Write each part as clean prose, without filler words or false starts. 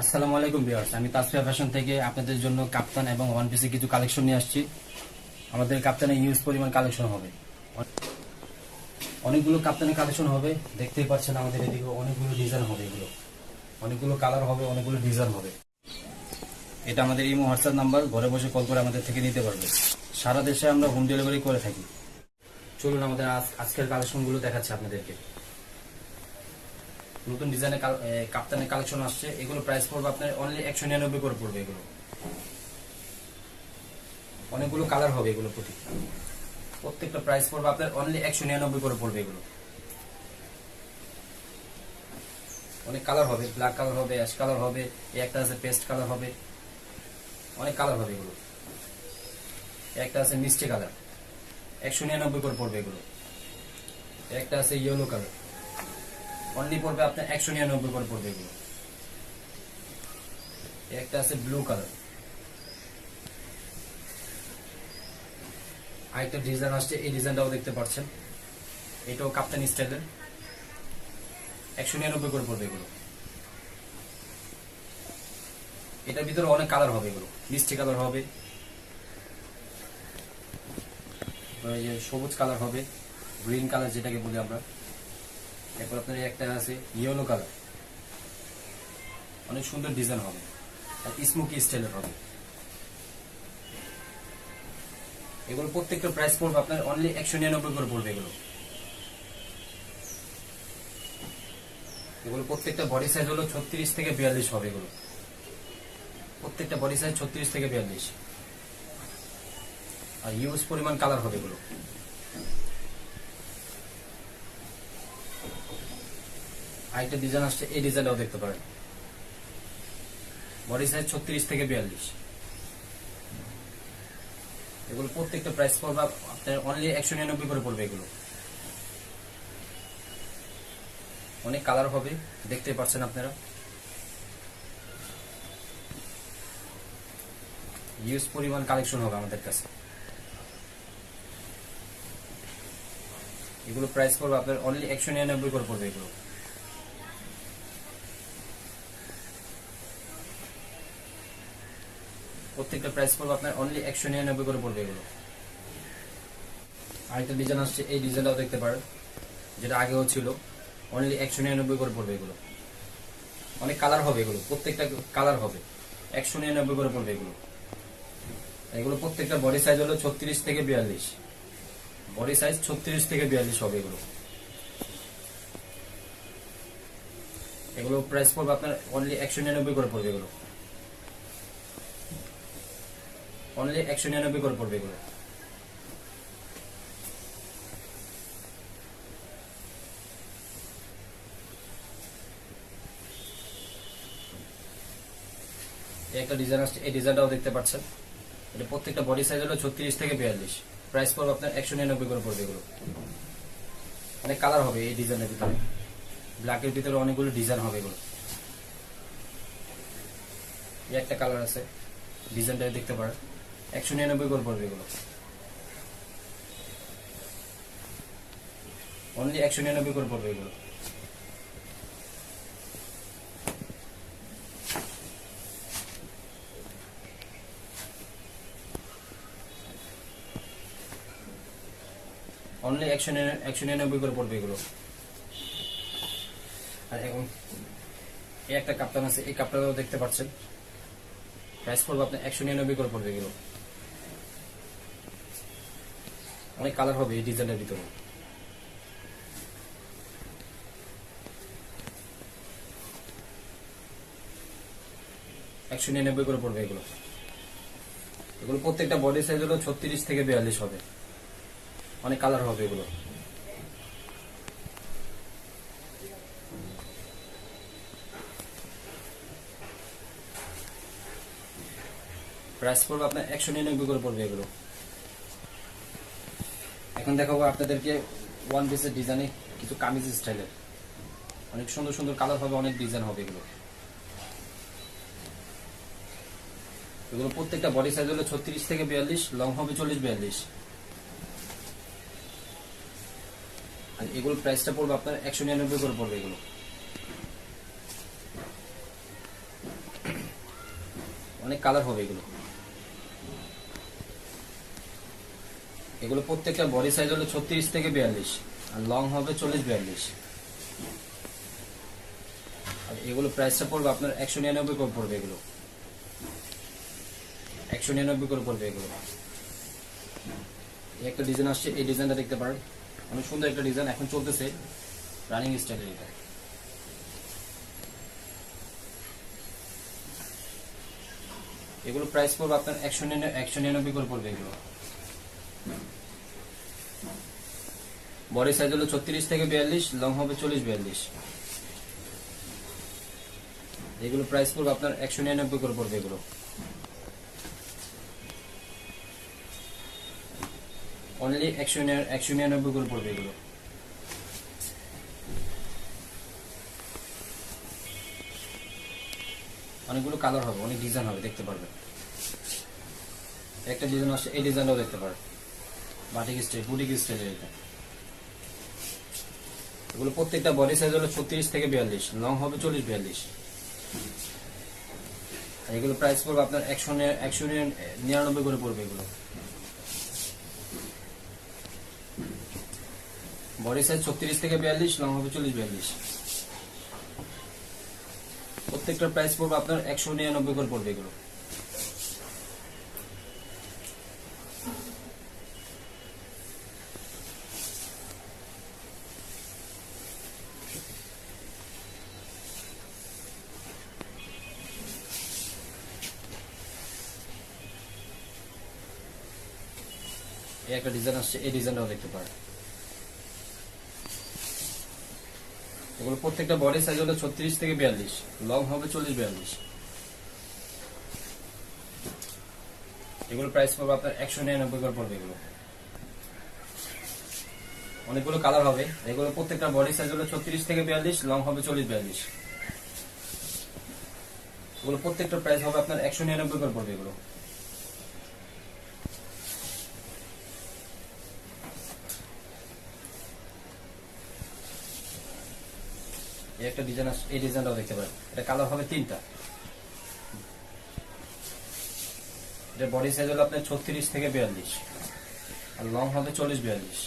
আসসালামু আলাইকুম ভিউয়ার্স, আমি তাসফিয়া ফ্যাশন থেকে আপনাদের জন্য কাপ্তান এবং ওয়ান পিসে কিছু কালেকশন নিয়ে আসছি। আমাদের কাপ্তানে ইউজ পরিমাণ কালেকশন হবে, অনেকগুলো কাপ্তানের কালেকশন হবে। দেখতেই পাচ্ছেন আমাদের এদিকে অনেকগুলো ডিজাইন হবে, এগুলো অনেকগুলো কালার হবে, অনেকগুলো ডিজাইন হবে। এটা আমাদের ইমো হোয়াটসঅ্যাপ নাম্বার, ঘরে বসে কল করে আমাদের থেকে নিতে পারবে। সারা দেশে আমরা হোম ডেলিভারি করে থাকি। চলুন আমাদের আজকের কালেকশনগুলো দেখাচ্ছি আপনাদেরকে। নতুন ডিজাইনের কাপ্তানের কালেকশন আসছে, এগুলো প্রাইস পড়বে আপনার অনলি 199 করে পড়বে। এগুলো অনেকগুলো কালার হবে, এগুলো প্রত্যেকটা প্রাইস পড়বে আপনার অনলি 199 করে পড়বে। এগুলো অনেক কালার হবে, ব্ল্যাক কালার হবে, অ্যাশ কালার হবে, একটা আছে পেস্ট কালার হবে, অনেক কালার হবে। এগুলো একটা আছে মিষ্টি কালার, 199 করে পড়বে। এগুলো একটা আছে ইয়েলো কালার, অনলি পড়বে আপনার 199 করে পড়বে। এগুলো একটা আছে ব্লু কালার। আরেকটা ডিজাইন আসছে, এই ডিজাইনটাও দেখতে পাচ্ছেন, এটাও কাপ্তানি স্টাইলের, 199 করে পড়বে। এগুলো এটার ভিতরে অনেক কালার হবে, এগুলো মিষ্টি কালার হবে, সবুজ কালার হবে, গ্রিন কালার যেটাকে বলি আমরা। এরপর আপনার একটা আছে ইয়েলো কালার, অনেক সুন্দর ডিজাইন হবে আর স্মোকি স্টাইলের হবে। এগুলো প্রত্যেকটা প্রাইস পড়বে আপনার অনলি 199 করে পড়বে। এগুলো প্রত্যেকটা বডি সাইজ হলো 36 থেকে 42 হবে। এগুলো প্রত্যেকটা বডি সাইজ 36 থেকে 42 আর ইউজ পরিমাণ কালার হবে। এগুলো আরেকটা ডিজাইন আসছে, এই ডিজাইনটাও দেখতে পারেন, বডি সাইজ 36 থেকে 42। এগুলো প্রত্যেকটা প্রাইস পড়বে আপনার অনলি 199 করে পড়বে। এগুলো অনেক কালার হবে, দেখতে পাচ্ছেন আপনারা। ইউজ পরিমাণ কালেকশন হবে আমাদের কাছে। এগুলো প্রাইস পড়বে আপনার অনলি 199 করে পড়বে। এগুলো প্রত্যেকটা প্রাইস পড়বে আপনার অনলি 199 করে পড়বে। এগুলো আরেকটা ডিজাইন আসছে, এই ডিজাইনটাও দেখতে পারেন, যেটা আগেও ছিল, অনলি 199 করে পড়বে। এগুলো অনেক কালার হবে, এগুলো প্রত্যেকটা কালার হবে, 199 করে পড়বে। এগুলো এগুলো প্রত্যেকটা বডি সাইজ হলো 36 থেকে 42, বডি সাইজ 36 থেকে 42 হবে। এগুলো এগুলো প্রাইস পড়বে আপনার অনলি 199 করে পড়বে। এগুলো অনলি 199 করে পড়বে। এগুলো একটা ডিজাইন আসছে, এই ডিজাইনটাও দেখতে পাচ্ছেন, এটা প্রত্যেকটা বডি সাইজ হলো 36 থেকে 42, প্রাইস পড়বে আপনার 199 করে পড়বে। এগুলো অনেক কালার হবে এই ডিজাইনের ভিতরে, ব্ল্যাকের ভিতরে অনেকগুলো ডিজাইন হবে। এগুলো একটা কালার আছে, ডিজাইনটা দেখতে পারেন, 199 করে পড়বে। এগুলো অনলি 199 করে পড়বে। এগুলো অনলি 199 করে পড়বে। এগুলো আর এখন এই একটা কাপ্তান আছে, এই কাপ্তানটাও দেখতে পাচ্ছেন, প্রাইস পড়বে আপনার 199 করে পড়বে। এগুলো অনেক কালার হবে এই ডিজাইনের ভিতরে। একশো 199 করে পড়বে। এগুলো এগুলো প্রত্যেকটা বডি সাইজ হলো 36 থেকে 42 হবে, অনেক কালার হবে। এগুলো প্রাইস পড়বে আপনার 199 করে পড়বে। এগুলো এখন দেখাবো আপনাদেরকে ওয়ান পিসের ডিজাইনে কিছু কামিজ স্টাইলের, অনেক সুন্দর সুন্দর কালার হবে, অনেক ডিজাইন হবে। এগুলো এগুলো প্রত্যেকটা বডি সাইজ হলো 36 থেকে 42, লং হবে 40-42 আর এগুলো প্রাইসটা পড়বে আপনার 199 করে পড়বে। এগুলো অনেক কালার হবে এগুলো। এগুলো প্রত্যেকটা বডি সাইজ হলো 36 থেকে 42 আর লং হবে 40-42। আর এগুলো প্রাইসটা পড়বে আপনার 199 করে পড়বে। এগুলো 199 করে পড়বে এগুলো। একটা ডিজাইন আসছে, এই ডিজাইনটা দেখতে পারেন, অনেক সুন্দর একটা ডিজাইন, এখন চলতেছে রানিং স্টাইলের। এটা এগুলো প্রাইস পড়বে আপনার 199 করে পড়বে এগুলো। বডি সাইজ হলো 36 থেকে 42, লং হবে 40-42। এগুলো প্রাইস পড়বে আপনার 199 করে পড়বে এগুলো। অনলি 199 করে পড়বে এগুলো। অনেকগুলো কালার হবে, অনেক ডিজাইন হবে, দেখতে পারবেন। একটা ডিজাইন আসছে, এই ডিজাইনটাও দেখতে পারেন, বাটিক স্টাইল, বুটিক স্টাইলের। এটা এগুলো প্রত্যেকটা বডি সাইজ হলো 36 থেকে 42, লং হবে 40-42। আর এগুলো প্রাইস পড়বে আপনার 199 করে পড়বে এগুলো। বডি সাইজ 36 থেকে 42, লং হবে 40-42। প্রত্যেকটার প্রাইস পড়বে আপনার 199 করে পড়বে এগুলো। এই একটা ডিজাইন আসছে, এই ডিজাইনটাও দেখতে পারেন। এগুলো প্রত্যেকটা বডি সাইজ হলো 36 থেকে 42, লং হবে 40-42। এগুলো প্রাইস পড়বে আপনার 199 করে পড়বে এগুলো। অনেকগুলো কালার হবে। এগুলো প্রত্যেকটা বডি সাইজ হলো 36 থেকে 42, লং হবে 40-42। এগুলো প্রত্যেকটা প্রাইস হবে আপনার 199 করে পড়বে এগুলো। এই একটা ডিজাইন আছে, এই ডিজাইনটাও দেখতে পারেন। এটা কালার হবে 3টা। এটা বডি সাইজ হলো আপনার 36 থেকে 42 আর লং হবে 40-42।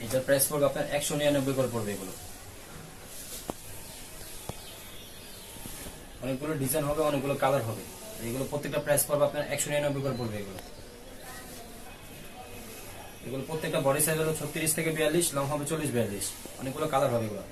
এটার প্রাইস পড়বে আপনার 199 করে পড়বে এগুলো। অনেকগুলো ডিজাইন হবে, অনেকগুলো কালার হবে। এগুলো প্রত্যেকটা প্রাইস পড়বে আপনার 199 করে পড়বে এগুলো। এগুলো প্রত্যেকটা বডি সাইজ হলো 36 থেকে 42, লং হবে 40-42। অনেকগুলো কালার হবে এগুলো।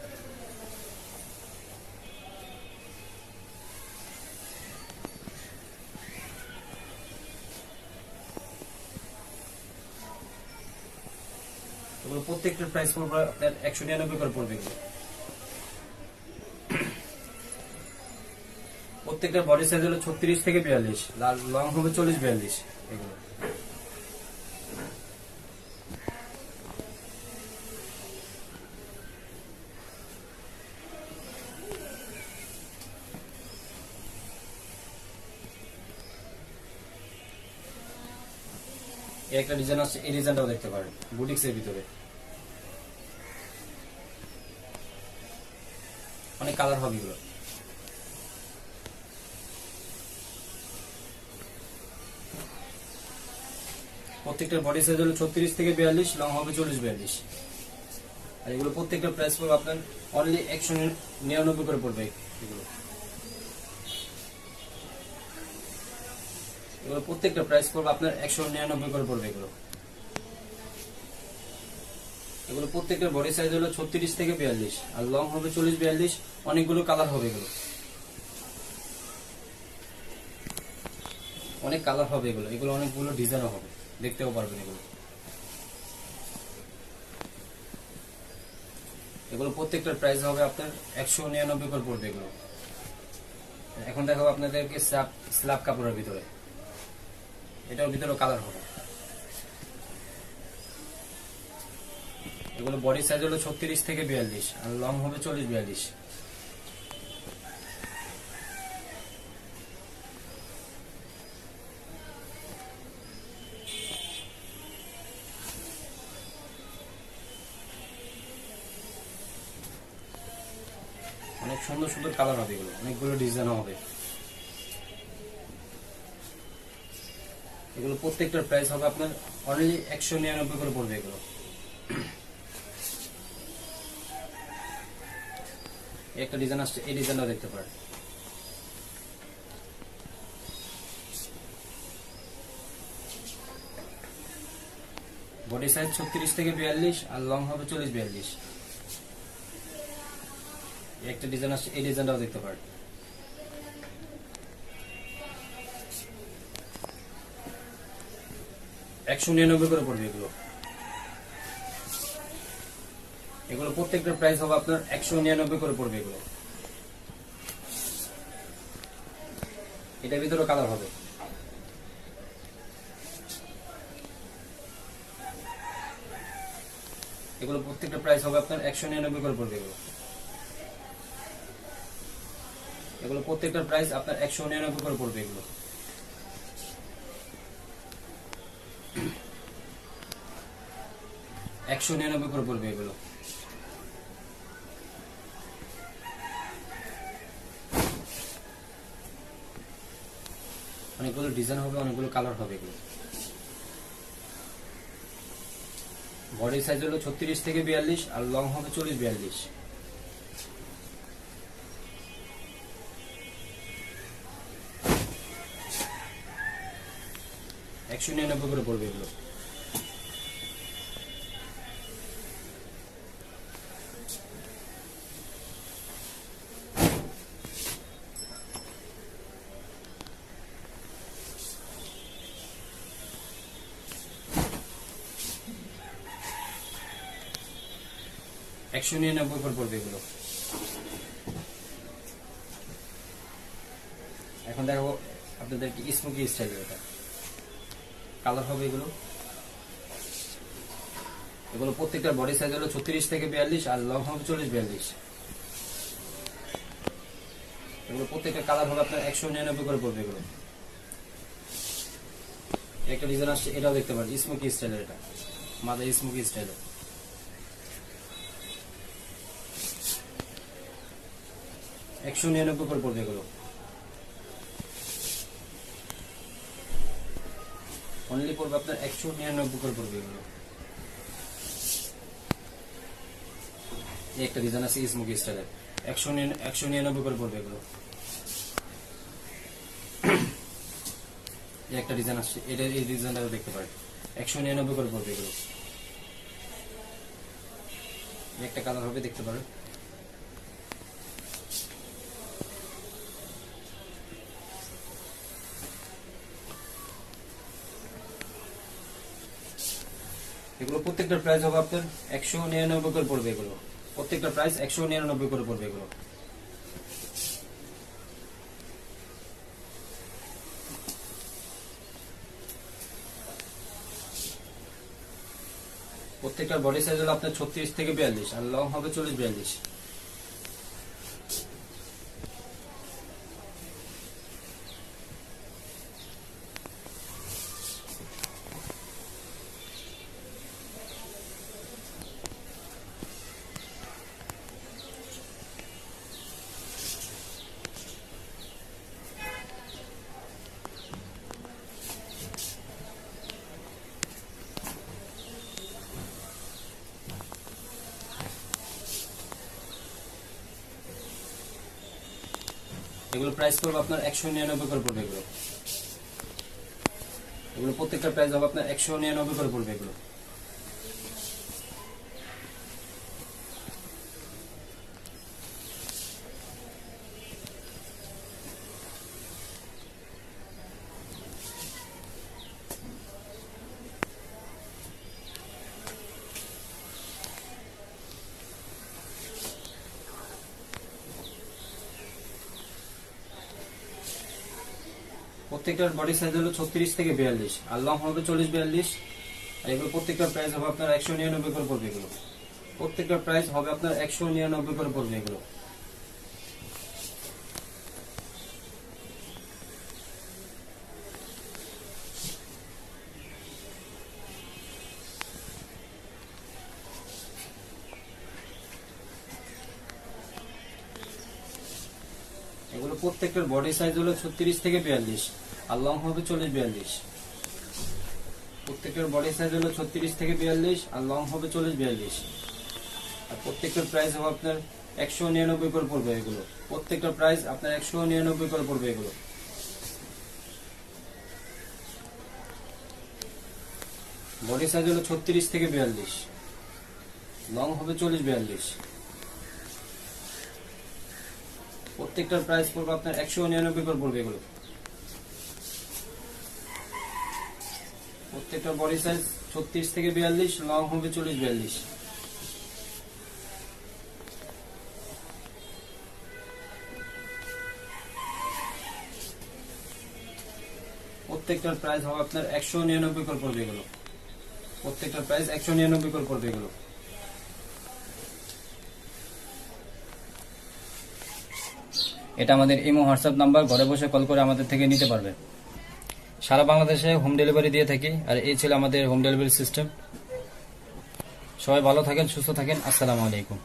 এগুলো প্রত্যেকটার প্রাইস পড়বে আপনার 199 করে পড়বে এগুলো। প্রত্যেকটা বডি সাইজ হলো 36 থেকে 42, লং হবে 40-42 এগুলো। একটা ডিজাইন আছে, এই ডিজাইনটাও দেখতে পারেন, বুটিক্সের ভিতরে। অনেক কালার হবে এগুলো। প্রত্যেকটা বডি সাইজ হলো 36 থেকে 42, লং হবে 40-42। আর এগুলো প্রত্যেকটা প্রাইস পড়বে আপনার অনলি 199 করে পড়বে এগুলো। এগুলো প্রত্যেকটা প্রাইস পড়বে আপনার 199 করে পড়বে এগুলো। এগুলো প্রত্যেকটা বডি সাইজ হলো 36 থেকে 42 আর লং হবে 40-42। অনেকগুলো কালার হবে এগুলো, অনেক কালার হবে এগুলো। এগুলো অনেকগুলো ডিজাইনও হবে, দেখতেও পারবেন এগুলো। এগুলো প্রত্যেকটার প্রাইস হবে আপনার 199 করে পড়বে এগুলো। এখন দেখাবো আপনাদেরকে স্ল্যাব কাপড়ের ভিতরে। এটার ভিতরেও কালার হবে। এগুলো বডি সাইজ হলো 36 থেকে 42 আর লং হবে 40-42। অনেক অনেক সুন্দর সুন্দর কালার হবে এগুলো, অনেকগুলো ডিজাইন হবে। এগুলো প্রত্যেকটার প্রাইস হবে আপনার অনলি 199 করে পড়বে এগুলো। একটা ডিজাইন আসছে, এই ডিজাইনটা দেখতে পারেন। বডি সাইজ 36 থেকে 42 আর লং হবে 40-42। একটা ডিজাইন আসছে, এই ডিজাইনটাও দেখতে পারেন। $199 করে পড়বে এগুলো। এগুলো প্রত্যেকটার প্রাইস হবে আপনার 199 করে পড়বে এগুলো। এটার ভিতরে কালার হবে। এগুলো প্রত্যেকটা প্রাইস হবে আপনার 199 করে পড়বে এগুলো। এগুলো প্রত্যেকটার প্রাইস আপনার 199 করে পড়বে এগুলো। $199 করে পড়বে এগুলো। অনেকগুলো ডিজাইন হবে, অনেকগুলো কালার হবে এগুলো। বডি সাইজ হলো 36 থেকে 42 আর লং হবে 40-42। $199 করে পড়বে এগুলো। $199 করে পড়বে এগুলো। এখন দেখো আপনাদেরকে স্মোকি স্টাইলের এটা কালার হবে এগুলো। এগুলো প্রত্যেকটার বডি সাইজ হলো 36 থেকে 42 আর লং হবে 40-42। এগুলো প্রত্যেকটা কালার হবে আপনার 199 করে পড়বে এগুলো। একটা ডিজাইন আসছে, এটাও দেখতে পারেন, স্মোকি স্টাইলের এটা, মাথায় স্মোকি স্টাইলের। $199 করে পড়বে এগুলো। অনলি পড়বে আপনার 199 করে পড়বে এগুলো। একটা ডিজাইন আছে স্মোকি স্টাইলের, 199 করে পড়বে এগুলো। একটা ডিজাইন আসছে, এটা এই ডিজাইনটাও দেখতে পারেন, 199 করে পড়বে এগুলো। একটা কালার হবে, দেখতে পারেন। এগুলো প্রত্যেকটার প্রাইস হবে আপনার 199 করে পড়বে এগুলো। প্রত্যেকটার প্রাইস 199 করে পড়বে এগুলো। প্রত্যেকটার বডি সাইজ হলো আপনার 36 থেকে 42 আর লং হবে 40-42। এগুলো প্রাইস পড়বে আপনার 199 করে পড়বে এগুলো। এগুলো প্রত্যেকটা প্রাইস হবে আপনার 199 করে পড়বে এগুলো। প্রত্যেকটার বডি সাইজ হলো 36 থেকে 42 আর লং হবে 40-42। আর এগুলো প্রত্যেকটার প্রাইস হবে আপনার 199 করে পড়বে এগুলো। প্রত্যেকটার প্রাইস হবে আপনার 199 করে পড়বে এগুলো। এগুলো প্রত্যেকটার বডি সাইজ হলো 36 থেকে 42 আর লং হবে 40-42। প্রত্যেকটার বডি সাইজ হলো 36 থেকে 42 আর লং হবে 40-42। আর প্রত্যেকটার প্রাইস হবে আপনার 199 করে পড়বে এগুলো। প্রত্যেকটার প্রাইস আপনার 199 করে পড়বে এগুলো। বডি সাইজ হলো 36 থেকে 42, লং হবে 40-42। প্রত্যেকটার প্রাইস পড়বে আপনার 199 করে পড়বে এগুলো। প্রত্যেকটা বডি সাইজ 36 থেকে 42, লং হবে 40-42। প্রত্যেকটার প্রাইস হবে আপনার 199 করে পড়বে এগুলো। প্রত্যেকটার প্রাইস 199 করে পড়বে এগুলো। এটা আমাদের ইমো হোয়াটসঅ্যাপ নাম্বার, ঘরে বসে কল করে আমাদের থেকে নিতে পারবে। সারা বাংলাদেশে হোম ডেলিভারি দিয়ে থাকি। আর এই ছিল আমাদের হোম ডেলিভারি সিস্টেম। সবাই ভালো থাকেন, সুস্থ থাকেন। আসসালামু আলাইকুম।